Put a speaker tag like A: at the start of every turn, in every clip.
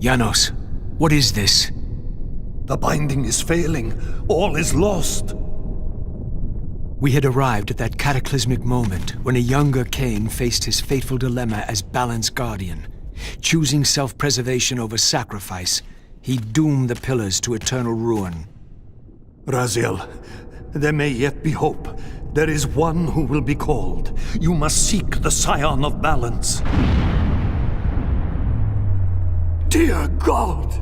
A: Janos, what is this?
B: The binding is failing. All is lost.
A: We had arrived at that cataclysmic moment when a younger Kain faced his fateful dilemma as Balance Guardian. Choosing self-preservation over sacrifice, he doomed the Pillars to eternal ruin.
B: Raziel, there may yet be hope. There is one who will be called. You must seek the Scion of Balance. Dear God!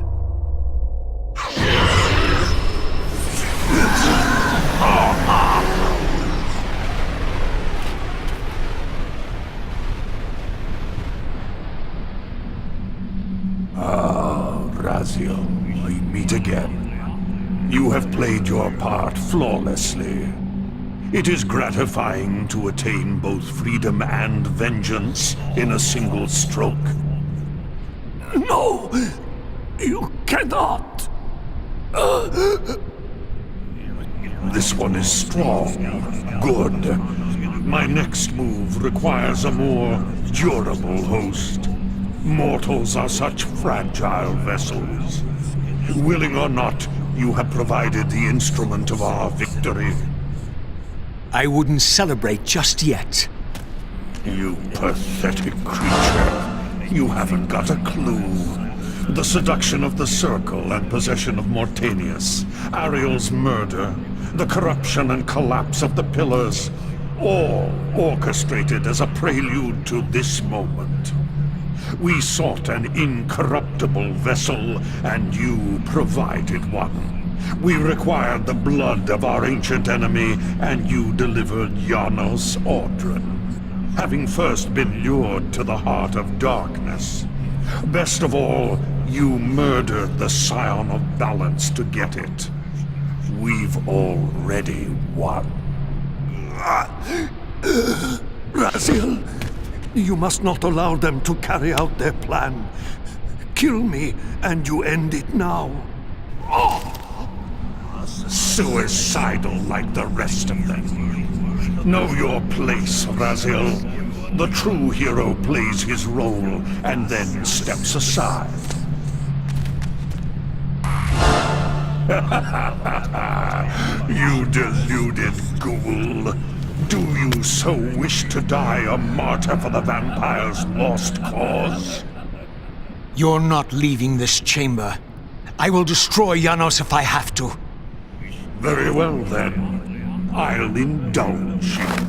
B: Raziel, we meet again. You have played your part flawlessly. It is gratifying to attain both freedom and vengeance in a single stroke. No! You cannot! This one is strong. Good. My next move requires a more durable host. Mortals are such fragile vessels. Willing or not, you have provided the instrument of our victory.
A: I wouldn't celebrate just yet.
B: You pathetic creature. You haven't got a clue. The seduction of the Circle and possession of Mortanius, Ariel's murder, the corruption and collapse of the Pillars, all orchestrated as a prelude to this moment. We sought an incorruptible vessel, and you provided one. We required the blood of our ancient enemy, and you delivered Janos Audron, having first been lured to the heart of darkness. Best of all, you murdered the Scion of Balance to get it. We've already won. Raziel, you must not allow them to carry out their plan. Kill me, and you end it now. Suicidal like the rest of them. Know your place, Raziel. The true hero plays his role and then steps aside. You deluded ghoul. Do you so wish to die a martyr for the vampire's lost cause?
A: You're not leaving this chamber. I will destroy Janos if I have to.
B: Very well then. I'll indulge you.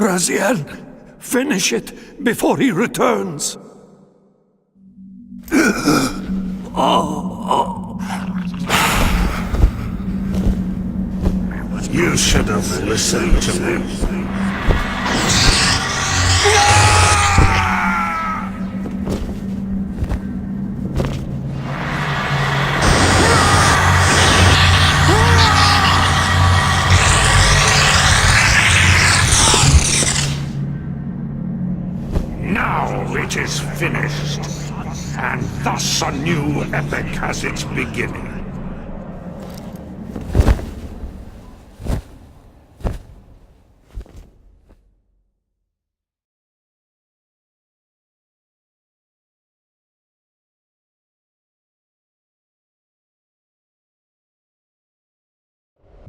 B: Raziel, finish it before he returns. You should have listened to me. Now it is finished, and thus a new epic has its beginning.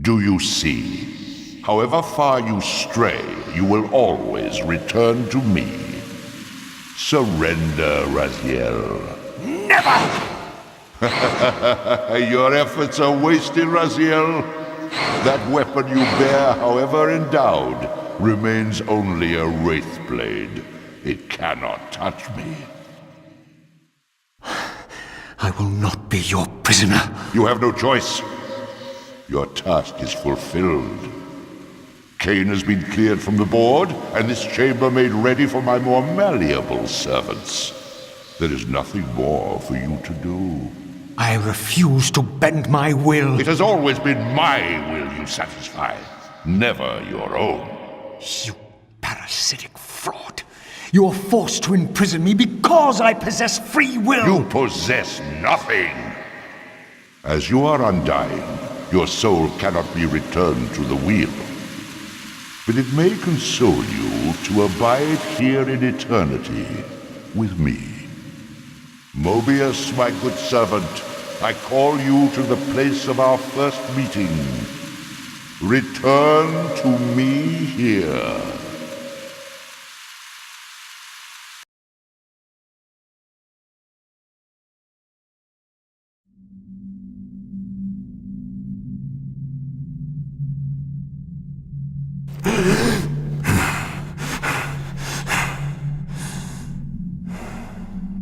C: Do you see? However far you stray, you will always return to me. Surrender, Raziel.
B: Never!
C: Your efforts are wasted, Raziel. That weapon you bear, however endowed, remains only a wraith blade. It cannot touch me.
A: I will not be your prisoner.
C: You have no choice. Your task is fulfilled. Kain has been cleared from the board, and this chamber made ready for my more malleable servants. There is nothing more for you to do.
A: I refuse to bend my will.
C: It has always been my will you satisfy, never your own.
A: You parasitic fraud. You are forced to imprison me because I possess free will.
C: You possess nothing. As you are undying, your soul cannot be returned to the wheel. But it may console you to abide here in eternity with me. Mobius, my good servant, I call you to the place of our first meeting. Return to me here.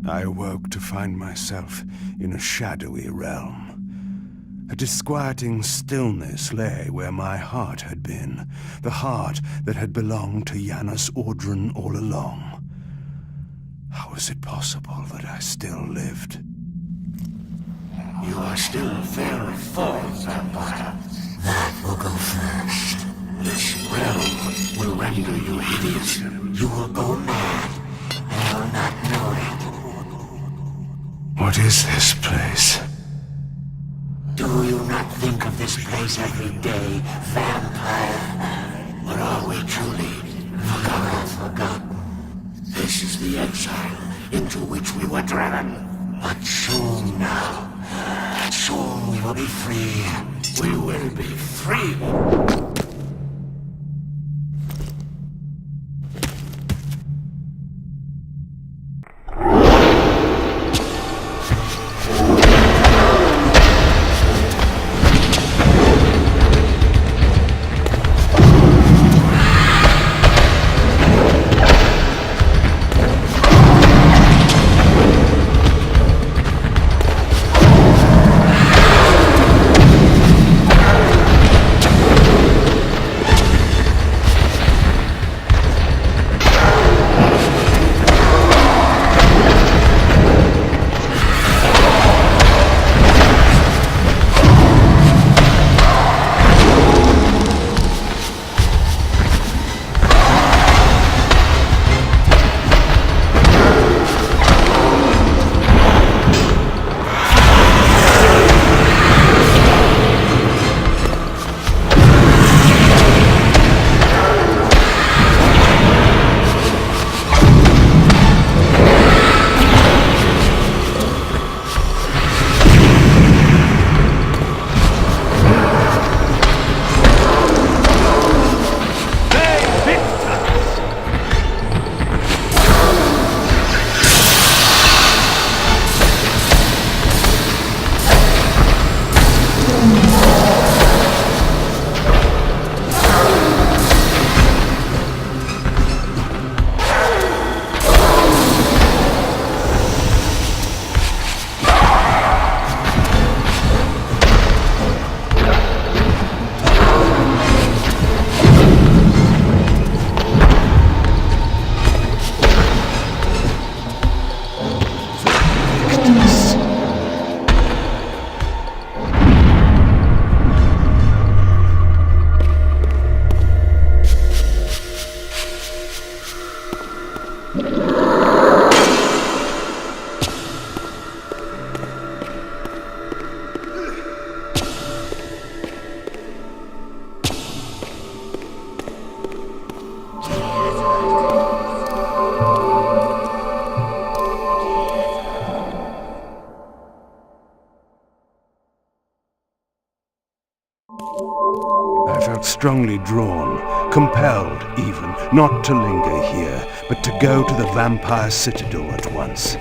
B: I awoke to find myself in a shadowy realm. A disquieting stillness lay where my heart had been, the heart that had belonged to Janus Audron all along. How was it possible that I still lived?
D: You are still very full, Vampire. That will go first. This realm will render you hideous. You will go mad, and will not know it.
B: What is this place?
D: Do you not think of this place every day, Vampire? Or are we truly forgotten? This is the exile into which we were driven. But soon now, soon we will be free. We will be free.
E: strongly drawn, compelled even, not to linger here, but to go to the vampire citadel at once.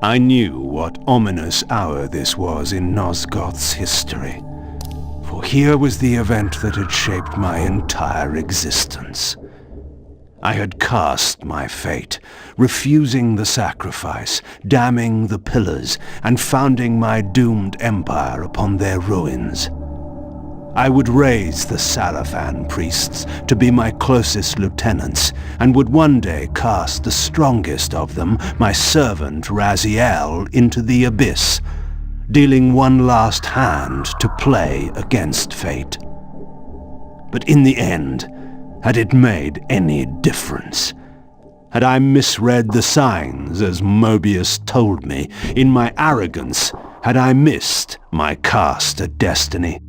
E: I knew what ominous hour this was in Nosgoth's history, for here was the event that had shaped my entire existence. I had cast my fate, refusing the sacrifice, damning the pillars, and founding my doomed empire upon their ruins. I would raise the Sarafan priests to be my closest lieutenants, and would one day cast the strongest of them, my servant Raziel, into the abyss, dealing one last hand to play against fate. But in the end, had it made any difference? Had I misread the signs, as Mobius told me? In my arrogance, had I missed my cast at destiny?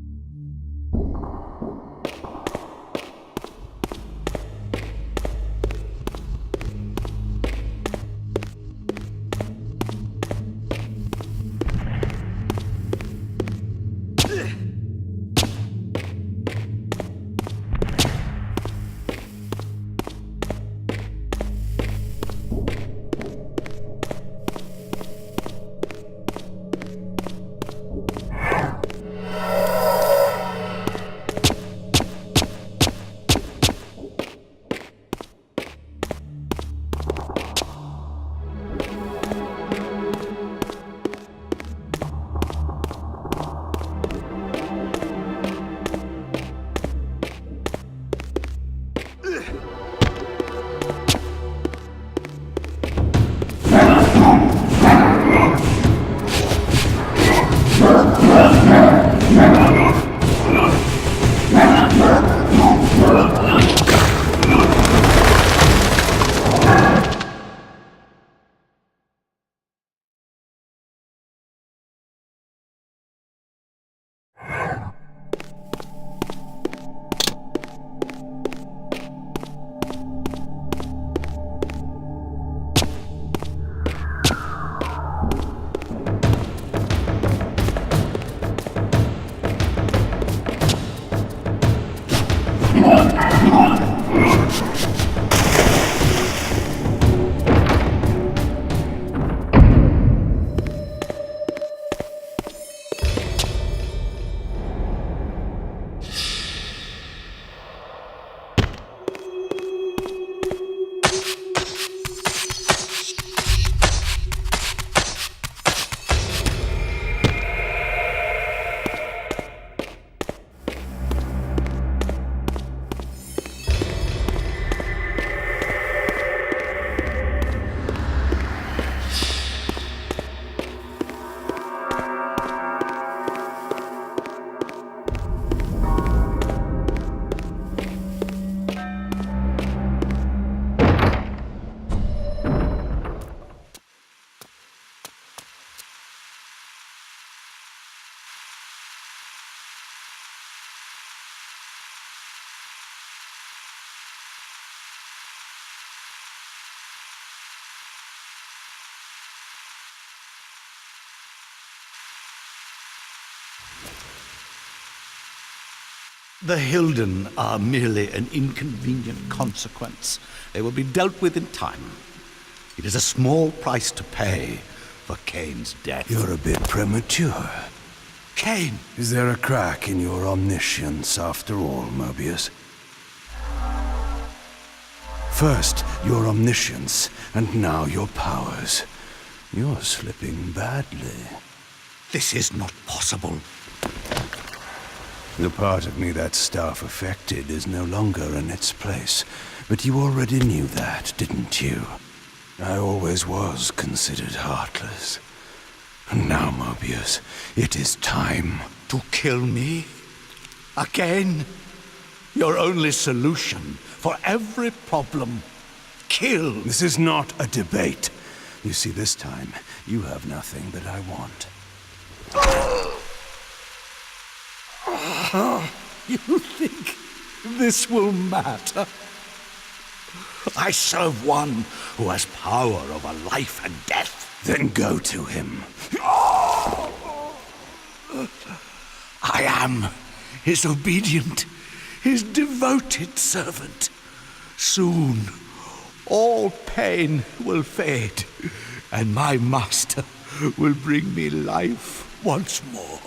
F: The Hilden are merely an inconvenient consequence. They will be dealt with in time. It is a small price to pay for Kain's death.
E: You're a bit premature.
F: Kain!
E: Is there a crack in your omniscience after all, Mobius? First, your omniscience, and now your powers. You're slipping badly.
F: This is not possible.
E: The part of me that staff affected is no longer in its place. But you already knew that, didn't you? I always was considered heartless. And now, Mobius, it is time.
F: To kill me? Again? Your only solution for every problem. Kill!
E: This is not a debate. You see, this time, you have nothing that I want.
F: You think this will matter? I serve one who has power over life and death.
E: Then go to him.
F: I am his obedient, his devoted servant. Soon, all pain will fade. and my master will bring me life once more.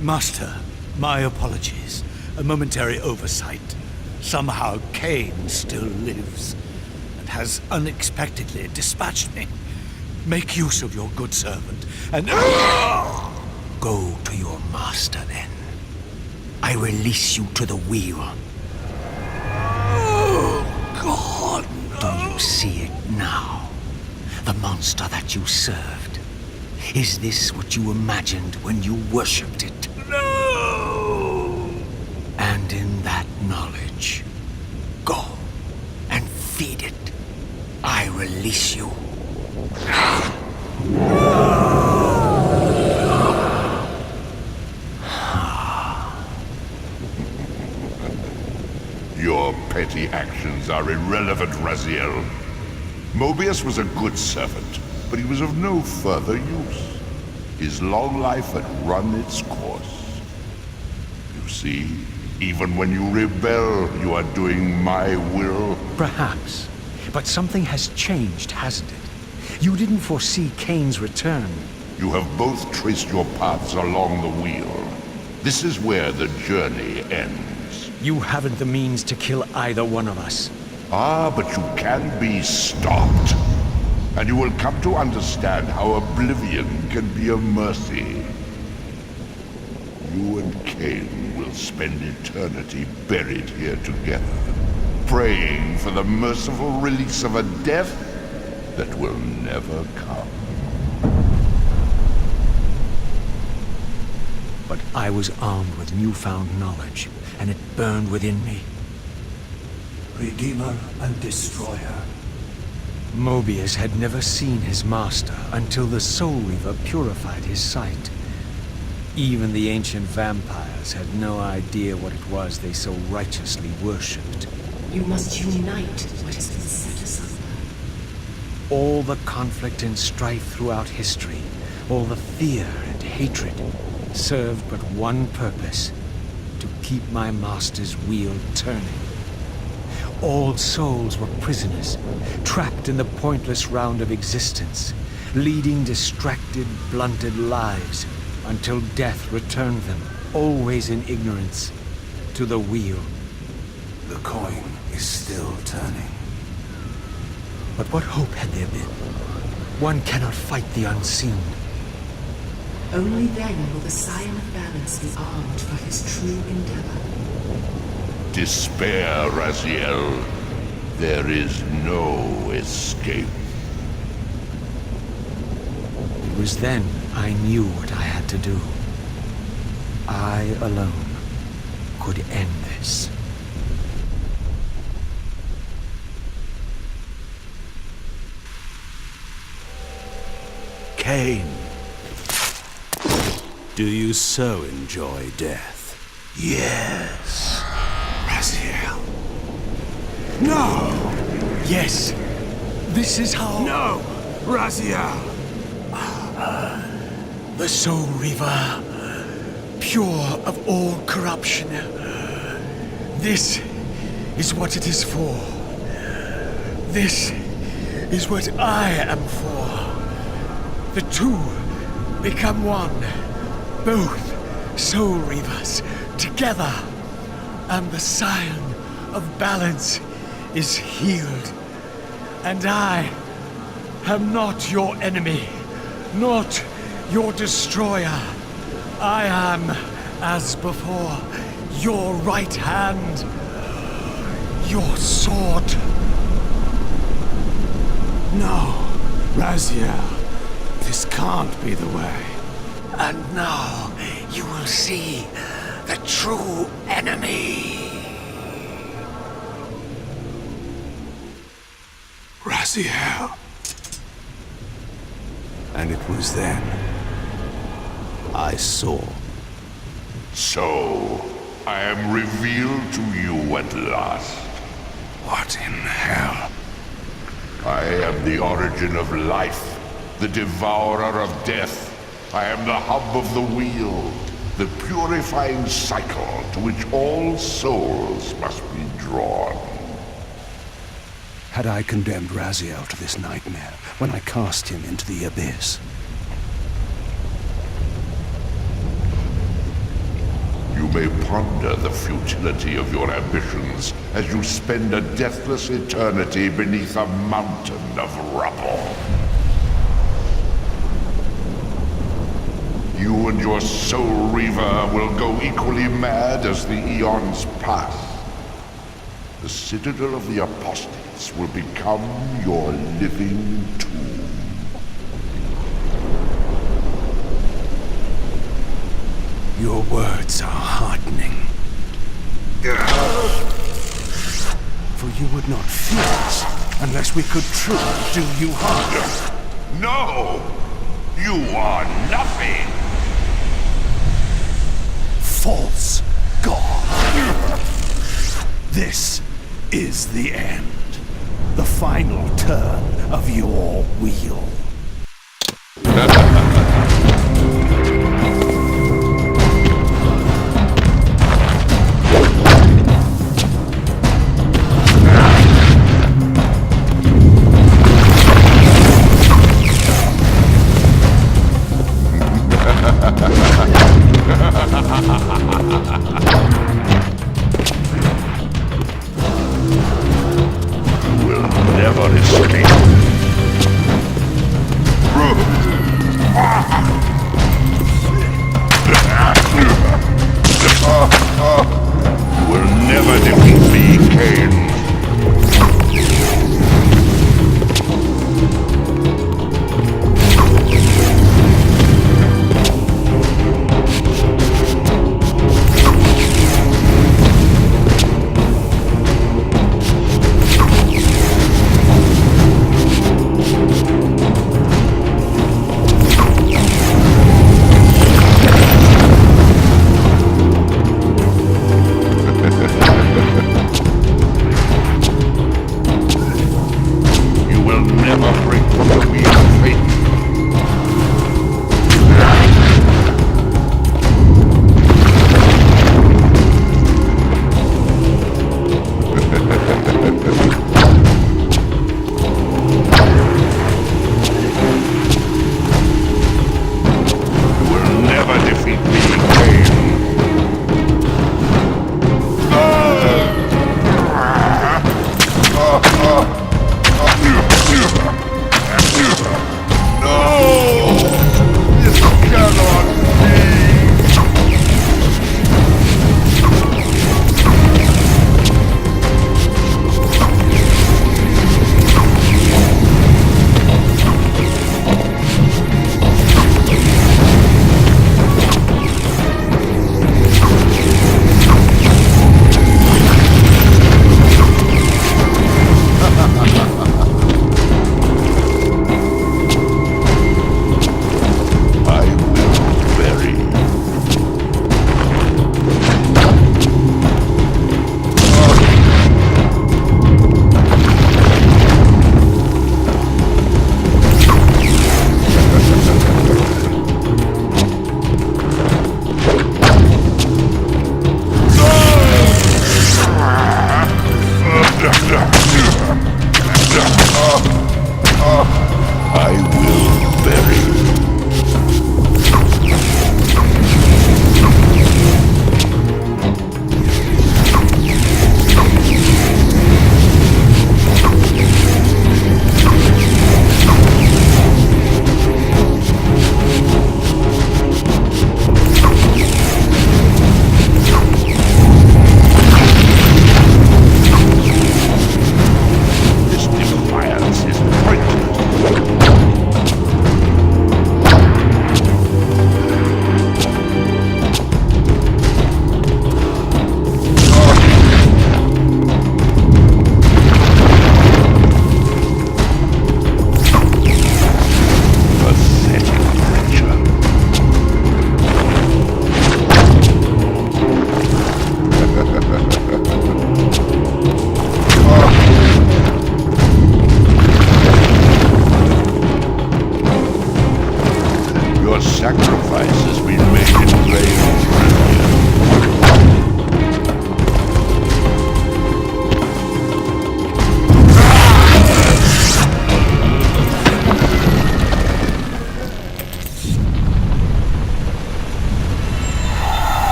F: Master, my apologies. A momentary oversight. Somehow Kain still lives, and has unexpectedly dispatched me. Make use of your good servant, and...
A: Go to your master, then. I release you to the wheel.
F: Oh, God, no.
A: Do you see it now? The monster that you served. Is this what you imagined when you worshipped it?
F: No!
A: And in that knowledge, go and feed it. I release you.
C: Your petty actions are irrelevant, Raziel. Mobius was a good servant, but he was of no further use. His long life had run its course. You see, even when you rebel, you are doing my will.
A: Perhaps. But something has changed, hasn't it? You didn't foresee Kain's return.
C: You have both traced your paths along the wheel. This is where the journey ends.
A: You haven't the means to kill either one of us.
C: Ah, but you can be stopped. And you will come to understand how oblivion can be a mercy. You and Kain will spend eternity buried here together, praying for the merciful release of a death that will never come.
A: But I was armed with newfound knowledge, and it burned within me.
D: Redeemer and Destroyer.
A: Mobius had never seen his master until the Soul Reaver purified his sight. Even the ancient vampires had no idea what it was they so righteously worshipped.
G: You must unite what has been set asunder.
A: All the conflict and strife throughout history, all the fear and hatred, served but one purpose: to keep my master's wheel turning. All souls were prisoners, trapped in the pointless round of existence, leading distracted, blunted lives until death returned them, always in ignorance, to the wheel.
D: The coin is still turning.
A: But what hope had there been? One cannot fight the unseen.
G: Only then will the Scion of Balance be armed for his true endeavor.
C: Despair, Raziel. There is no escape.
A: It was then I knew what I had to do. I alone could end this.
E: Kain, do you so enjoy death?
D: Yes. Raziel.
A: No! Yes, this is how...
D: No! Raziel!
A: The Soul Reaver, pure of all corruption. This is what it is for. This is what I am for. The two become one. Both Soul Reavers together. And the Scion of Balance is healed. And I am not your enemy, not your destroyer. I am, as before, your right hand, your sword.
D: No, Raziel. This can't be the way.
A: And now you will see the true enemy.
D: Raziel.
E: And it was then I saw.
C: So, I am revealed to you at last.
E: What in hell?
C: I am the origin of life, the devourer of death. I am the hub of the wheel, the purifying cycle to which all souls must be drawn.
E: Had I condemned Raziel to this nightmare when I cast him into the abyss?
C: You may ponder the futility of your ambitions as you spend a deathless eternity beneath a mountain of rubble. You and your soul reaver will go equally mad as the eons pass. The Citadel of the Apostates will become your living tomb.
E: Your words are heartening. For you would not fear us unless we could truly do you harm.
C: No! You are nothing!
F: False god. This is the end. The final turn of your wheel.
C: Will never escape.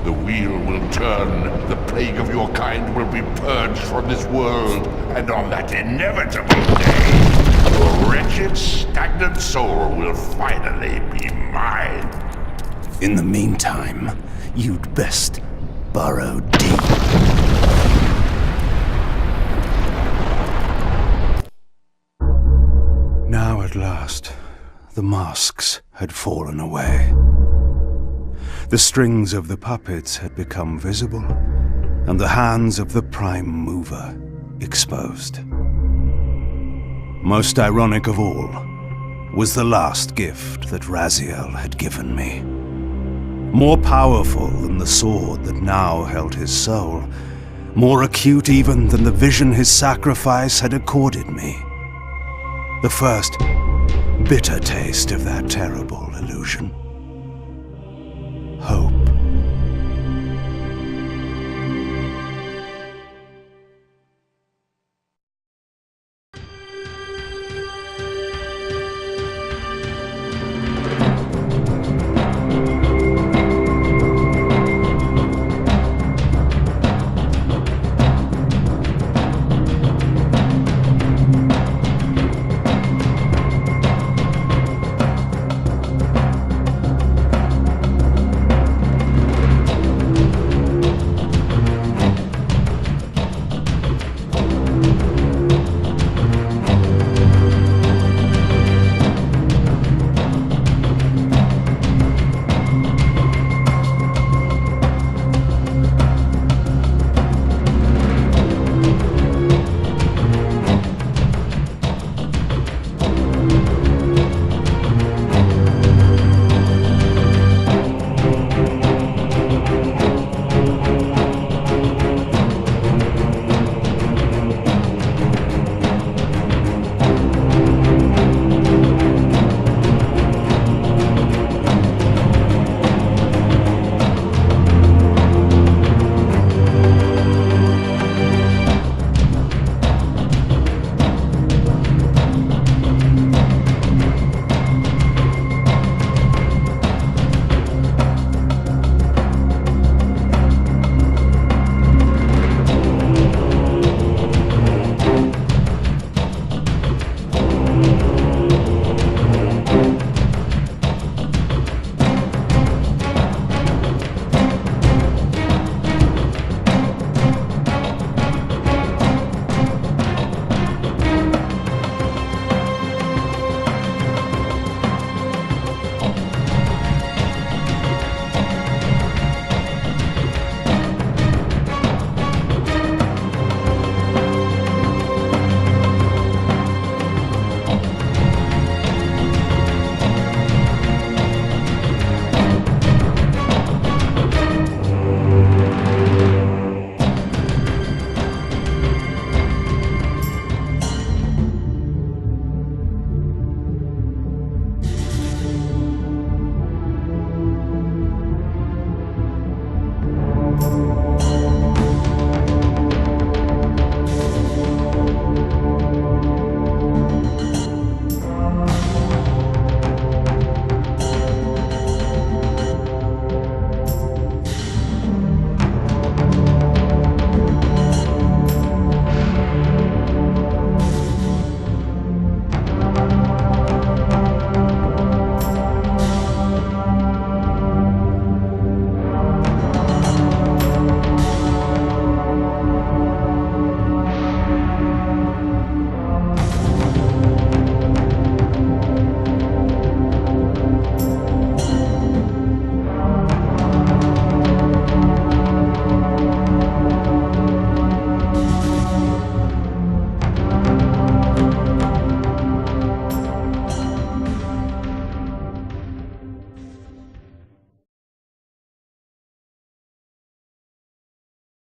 C: The wheel will turn, the plague of your kind will be purged from this world, and on that inevitable day, your wretched, stagnant soul will finally be mine.
E: In the meantime, you'd best burrow deep. Now at last, the masks had fallen away. The strings of the puppets had become visible, and the hands of the Prime Mover exposed. Most ironic of all was the last gift that Raziel had given me. More powerful than the sword that now held his soul, more acute even than the vision his sacrifice had accorded me. The first bitter taste of that terrible illusion. Hope.